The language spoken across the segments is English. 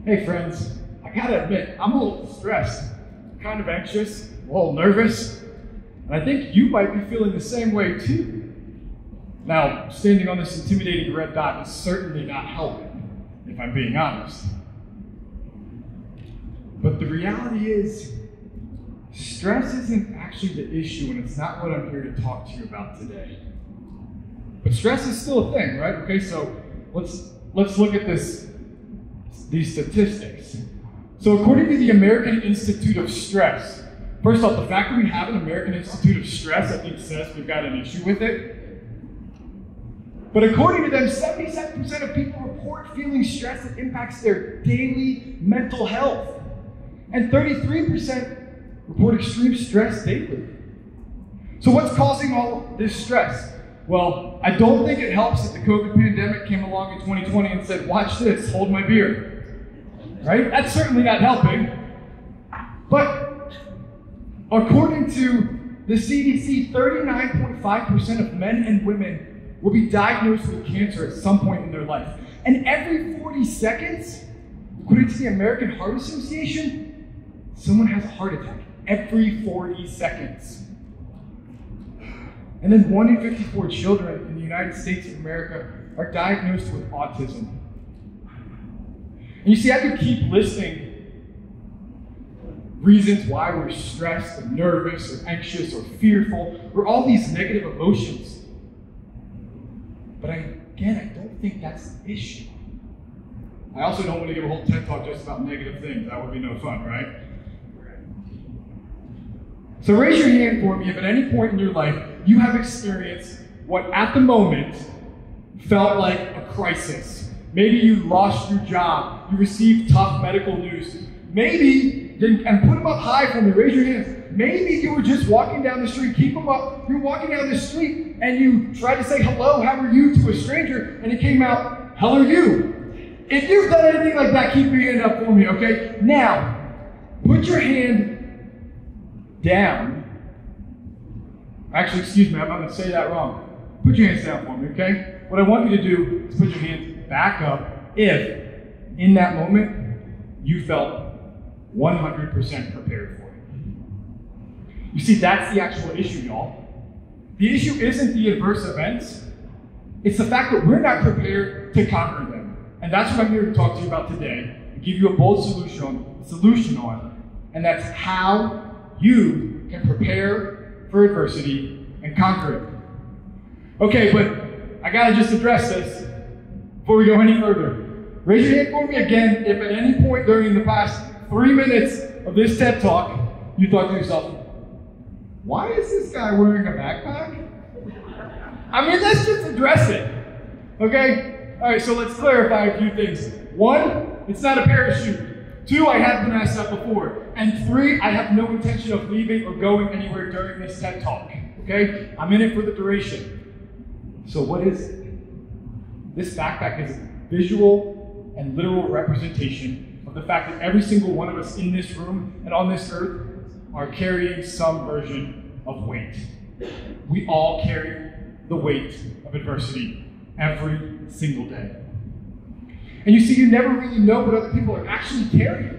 Hey friends, I gotta admit, I'm a little stressed, kind of anxious, a little nervous, and I think you might be feeling the same way too. Now, standing on this intimidating red dot is certainly not helping, if I'm being honest. But the reality is, stress isn't actually the issue, and it's not what I'm here to talk to you about today. But stress is still a thing, right? Okay, so let's look at these statistics. So according to the American Institute of Stress, first off, the fact that we have an American Institute of Stress, I think says we've got an issue with it. But according to them, 77% of people report feeling stress that impacts their daily mental health. And 33% report extreme stress daily. So what's causing all this stress? Well, I don't think it helps that the COVID pandemic came along in 2020 and said, watch this, hold my beer. Right? That's certainly not helping. But according to the CDC, 39.5% of men and women will be diagnosed with cancer at some point in their life. And every 40 seconds, according to the American Heart Association, someone has a heart attack. Every 40 seconds. And then 1 in 54 children in the United States of America are diagnosed with autism. And you see, I could keep listing reasons why we're stressed or nervous or anxious or fearful or all these negative emotions. But again, I don't think that's the issue. I also don't want to give a whole TED Talk just about negative things. That would be no fun, right? So raise your hand for me if at any point in your life you have experienced what at the moment felt like a crisis. Maybe you lost your job, you received tough medical news. Maybe, and put them up high for me, raise your hands. Maybe you were just walking down the street, keep them up. You're walking down the street and you tried to say hello, how are you to a stranger, and it came out, hell are you? If you've done anything like that, keep your hand up for me, okay? Now, put your hand down. Actually, excuse me, I'm going to say that wrong. Put your hands down for me, okay? What I want you to do is put your hands back up if, in that moment, you felt 100% prepared for it. You see, that's the actual issue, y'all. The issue isn't the adverse events. It's the fact that we're not prepared to conquer them. And that's what I'm here to talk to you about today, and give you a bold solution on. And that's how you can prepare for adversity and conquer it. Okay, but I gotta just address this before we go any further. Raise your hand for me again if at any point during the past 3 minutes of this TED Talk, you thought to yourself, why is this guy wearing a backpack? I mean, let's just address it, okay? All right, so let's clarify a few things. 1, it's not a parachute. 2, I have been asked that before. And 3, I have no intention of leaving or going anywhere during this TED Talk, okay? I'm in it for the duration. So what is it? This backpack is a visual and literal representation of the fact that every single one of us in this room and on this earth are carrying some version of weight. We all carry the weight of adversity every single day. And you see, you never really know what other people are actually carrying.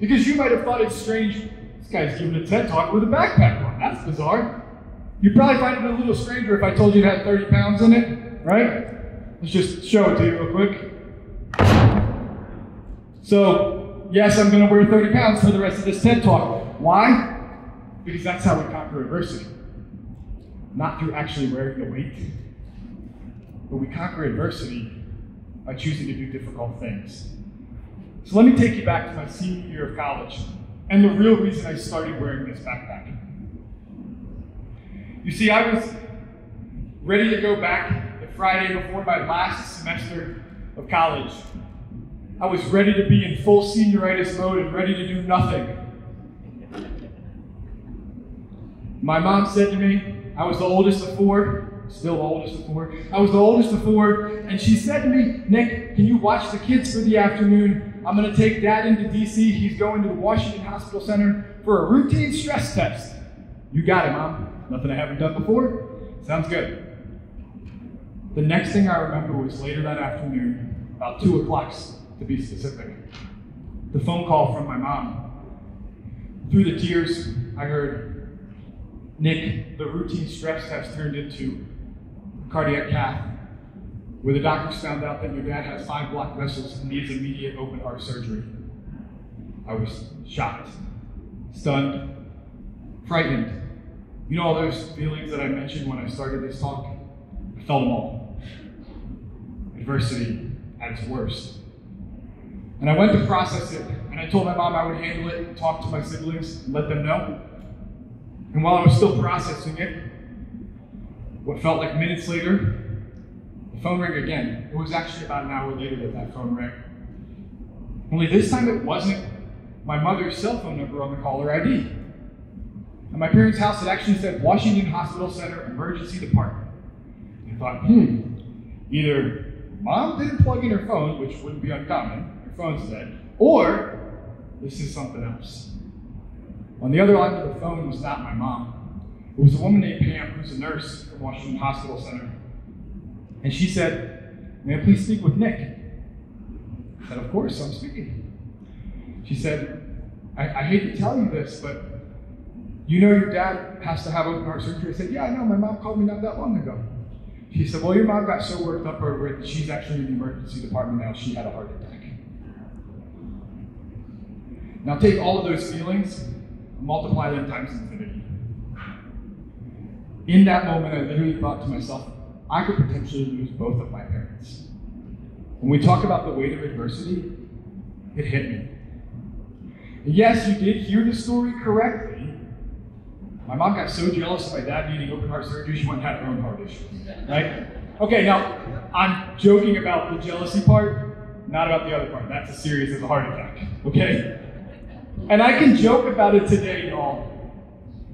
Because you might have thought it's strange, this guy's giving a TED Talk with a backpack on. That's bizarre. You'd probably find it a little stranger if I told you it had 30 pounds in it, right? Let's just show it to you real quick. So, yes, I'm going to wear 30 pounds for the rest of this TED Talk. Why? Because that's how we conquer adversity. Not through actually wearing the weight, but we conquer adversity by choosing to do difficult things. So let me take you back to my senior year of college and the real reason I started wearing this backpack. You see, I was ready to go back the Friday before my last semester of college. I was ready to be in full senioritis mode and ready to do nothing. My mom said to me, I was the oldest of 4, still the oldest of 4. I was the oldest of 4, and she said to me, Nick, can you watch the kids for the afternoon? I'm going to take Dad into DC. He's going to the Washington Hospital Center for a routine stress test. You got it, Mom. Nothing I haven't done before? Sounds good. The next thing I remember was later that afternoon, about 2 o'clock to be specific. The phone call from my mom. Through the tears, I heard, Nick, the routine stress test turned into cardiac cath, where the doctors found out that your dad has 5 blocked vessels and needs immediate open heart surgery. I was shocked, stunned, frightened. You know all those feelings that I mentioned when I started this talk? I felt them all. Adversity at its worst. And I went to process it, and I told my mom I would handle it and talk to my siblings and let them know. And while I was still processing it, what felt like minutes later, the phone rang again. It was actually about an hour later that phone rang. Only this time it wasn't my mother's cell phone number on the caller ID. At my parents' house, it actually said Washington Hospital Center Emergency Department. I thought, either mom didn't plug in her phone, which wouldn't be uncommon, her phone's dead, or this is something else. On the other line of the phone was not my mom. It was a woman named Pam, who's a nurse from Washington Hospital Center. And she said, "May I please speak with Nick?" I said, "Of course, I'm speaking." She said, I hate to tell you this, but you know your dad has to have open heart surgery. I said, "Yeah, I know. My mom called me not that long ago." She said, "Well, your mom got so worked up over it that she's actually in the emergency department now. She had a heart attack." Now take all of those feelings and multiply them times infinity. In that moment, I literally thought to myself, I could potentially lose both of my parents. When we talk about the weight of adversity, it hit me. And yes, you did hear the story correctly. My mom got so jealous of my dad needing open heart surgery, she went and had her own heart issue, right? Okay, now, I'm joking about the jealousy part, not about the other part. That's as serious as a heart attack, okay? And I can joke about it today, y'all,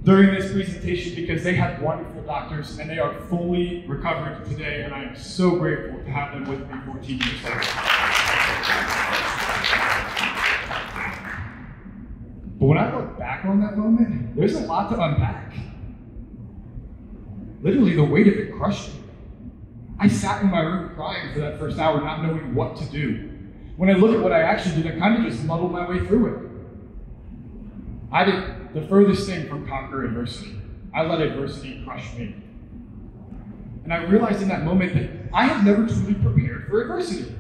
during this presentation, because they had wonderful doctors and they are fully recovered today, and I am so grateful to have them with me 14 years later. But when I look back on that moment, there's a lot to unpack. Literally, the weight of it crushed me. I sat in my room crying for that first hour, not knowing what to do. When I look at what I actually did, I kind of just muddled my way through it. I did the furthest thing from conquer adversity. I let adversity crush me. And I realized in that moment that I had never truly prepared for adversity.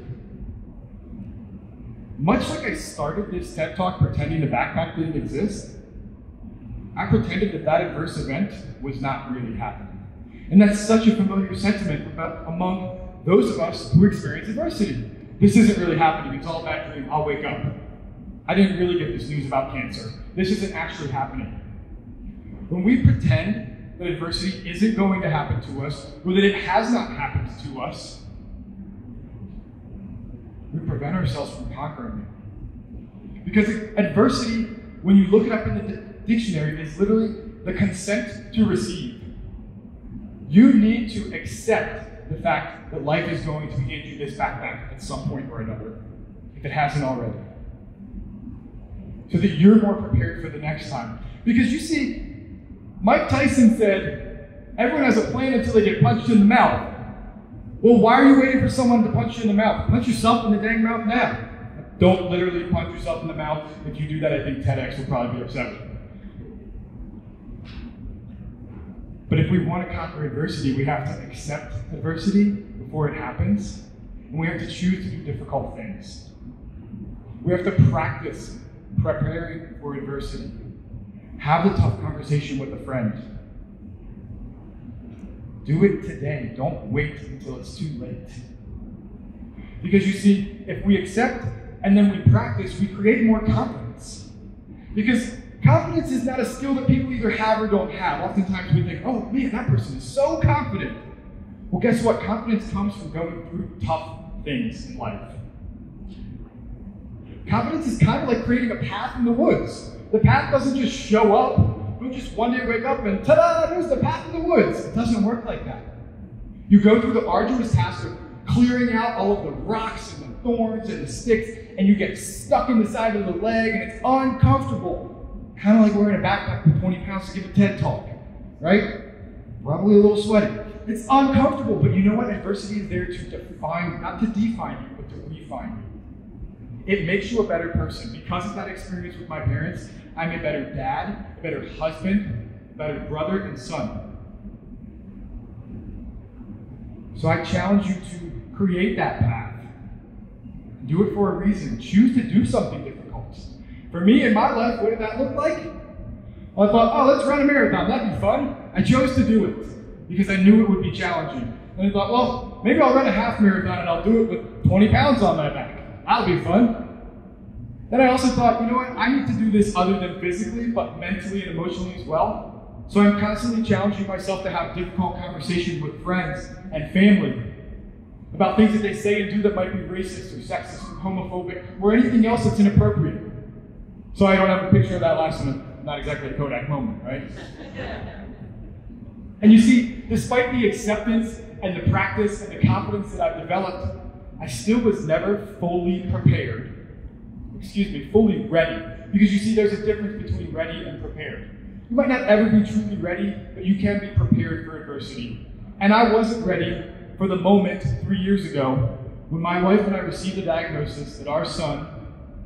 Much like I started this TED Talk pretending the backpack didn't exist, I pretended that that adverse event was not really happening. And that's such a familiar sentiment among those of us who experience adversity. This isn't really happening, it's all a bad dream, I'll wake up. I didn't really get this news about cancer. This isn't actually happening. When we pretend that adversity isn't going to happen to us, or that it has not happened to us, we prevent ourselves from conquering it. Because adversity, when you look it up in the dictionary, is literally the consent to receive. You need to accept the fact that life is going to hand you this backpack at some point or another, if it hasn't already. So that you're more prepared for the next time. Because you see, Mike Tyson said, everyone has a plan until they get punched in the mouth. Well, why are you waiting for someone to punch you in the mouth? Punch yourself in the dang mouth now. Don't literally punch yourself in the mouth. If you do that, I think TEDx will probably be upset with you. But if we want to conquer adversity, we have to accept adversity before it happens. And we have to choose to do difficult things. We have to practice preparing for adversity. Have the tough conversation with a friend. Do it today. Don't wait until it's too late. Because you see, if we accept and then we practice, we create more confidence. Because confidence is not a skill that people either have or don't have. Oftentimes we think, oh man, that person is so confident. Well, guess what? Confidence comes from going through tough things in life. Confidence is kind of like creating a path in the woods. The path doesn't just show up. You don't just one day wake up and ta-da, there's the path in the woods. It doesn't work like that. You go through the arduous task of clearing out all of the rocks and the thorns and the sticks, and you get stuck in the side of the leg, and it's uncomfortable. Kind of like wearing a backpack with 20 pounds to give a TED Talk, right? Probably a little sweaty. It's uncomfortable, but you know what? Adversity is there to define, not to define you, but to refine you. it makes you a better person. Because of that experience with my parents, I'm a better dad, a better husband, a better brother and son. So I challenge you to create that path. Do it for a reason. Choose to do something difficult. For me in my life, what did that look like? Well, I thought, oh, let's run a marathon. That'd be fun. I chose to do it because I knew it would be challenging. And I thought, well, maybe I'll run a half marathon and I'll do it with 20 pounds on my back. That'll be fun. Then I also thought, you know what? I need to do this other than physically, but mentally and emotionally as well. So I'm constantly challenging myself to have difficult conversations with friends and family about things that they say and do that might be racist or sexist or homophobic or anything else that's inappropriate. So I don't have a picture of that last one. Not exactly a Kodak moment, right? And you see, despite the acceptance and the practice and the confidence that I've developed, I still was never fully prepared. Fully ready. Because you see, there's a difference between ready and prepared. You might not ever be truly ready, but you can be prepared for adversity. And I wasn't ready for the moment 3 years ago when my wife and I received the diagnosis that our son,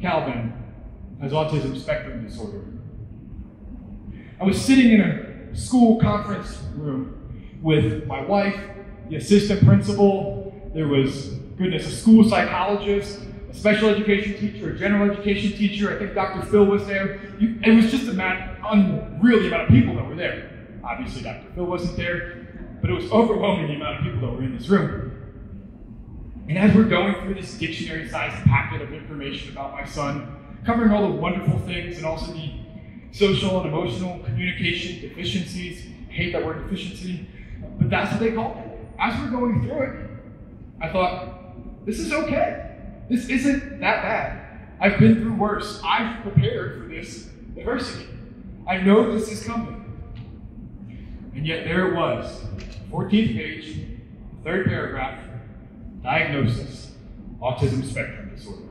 Calvin, has autism spectrum disorder. I was sitting in a school conference room with my wife, the assistant principal, there was, a school psychologist, a special education teacher, a general education teacher, I think Dr. Phil was there. It was just unreal the amount of people that were there. Obviously Dr. Phil wasn't there, but it was overwhelming the amount of people that were in this room. And as we're going through this dictionary-sized packet of information about my son, covering all the wonderful things and also the social and emotional communication deficiencies. I hate that word deficiency, but that's what they call it. As we're going through it, I thought, this is okay. This isn't that bad. I've been through worse. I've prepared for this adversity. I know this is coming. And yet there it was, 14th page, 3rd paragraph, diagnosis, autism spectrum disorder.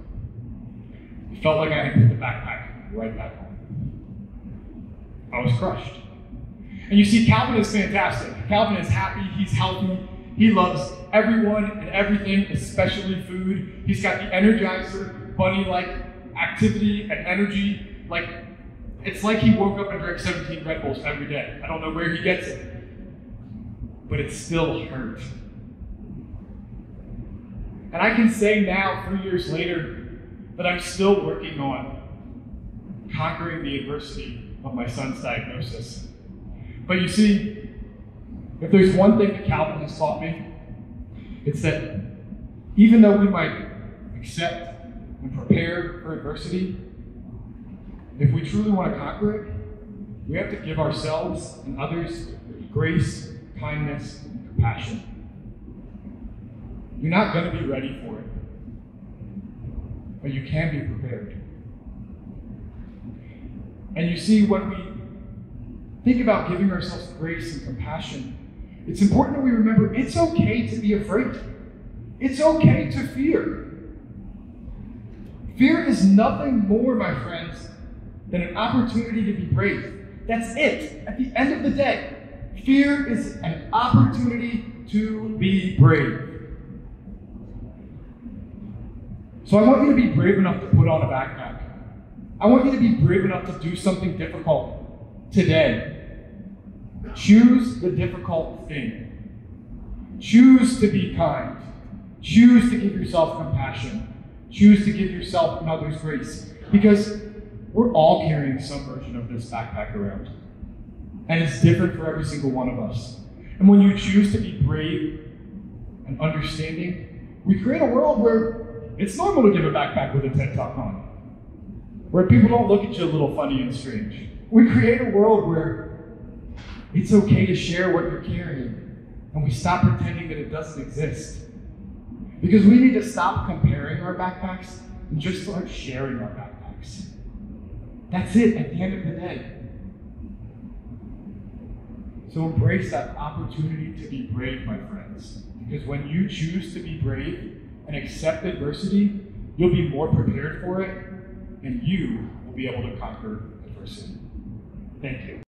It felt like I had put the backpack right back on. I was crushed. And you see, Calvin is fantastic. Calvin is happy, he's healthy, he loves everyone and everything, especially food. He's got the Energizer bunny-like activity and energy. It's like he woke up and drank 17 Red Bulls every day. I don't know where he gets it, but it still hurt. And I can say now, 3 years later, that I'm still working on conquering the adversity of my son's diagnosis. But you see, if there's one thing that Calvin has taught me, it's that even though we might accept and prepare for adversity, if we truly want to conquer it, we have to give ourselves and others grace, kindness, and compassion. You're not going to be ready for it, but you can be prepared. And you see, when we think about giving ourselves grace and compassion, it's important that we remember it's okay to be afraid. It's okay to fear. Fear is nothing more, my friends, than an opportunity to be brave. That's it. At the end of the day, fear is an opportunity to be brave. So I want you to be brave enough to put on a backpack. I want you to be brave enough to do something difficult today. Choose the difficult thing. Choose to be kind. Choose to give yourself compassion. Choose to give yourself and others grace. Because we're all carrying some version of this backpack around. And it's different for every single one of us. And when you choose to be brave and understanding, we create a world where it's normal to give a backpack with a TED Talk on. Where people don't look at you a little funny and strange. We create a world where it's okay to share what you're carrying, and we stop pretending that it doesn't exist. Because we need to stop comparing our backpacks and just start sharing our backpacks. That's it at the end of the day. So embrace that opportunity to be brave, my friends. Because when you choose to be brave and accept adversity, you'll be more prepared for it, and you will be able to conquer adversity. Thank you.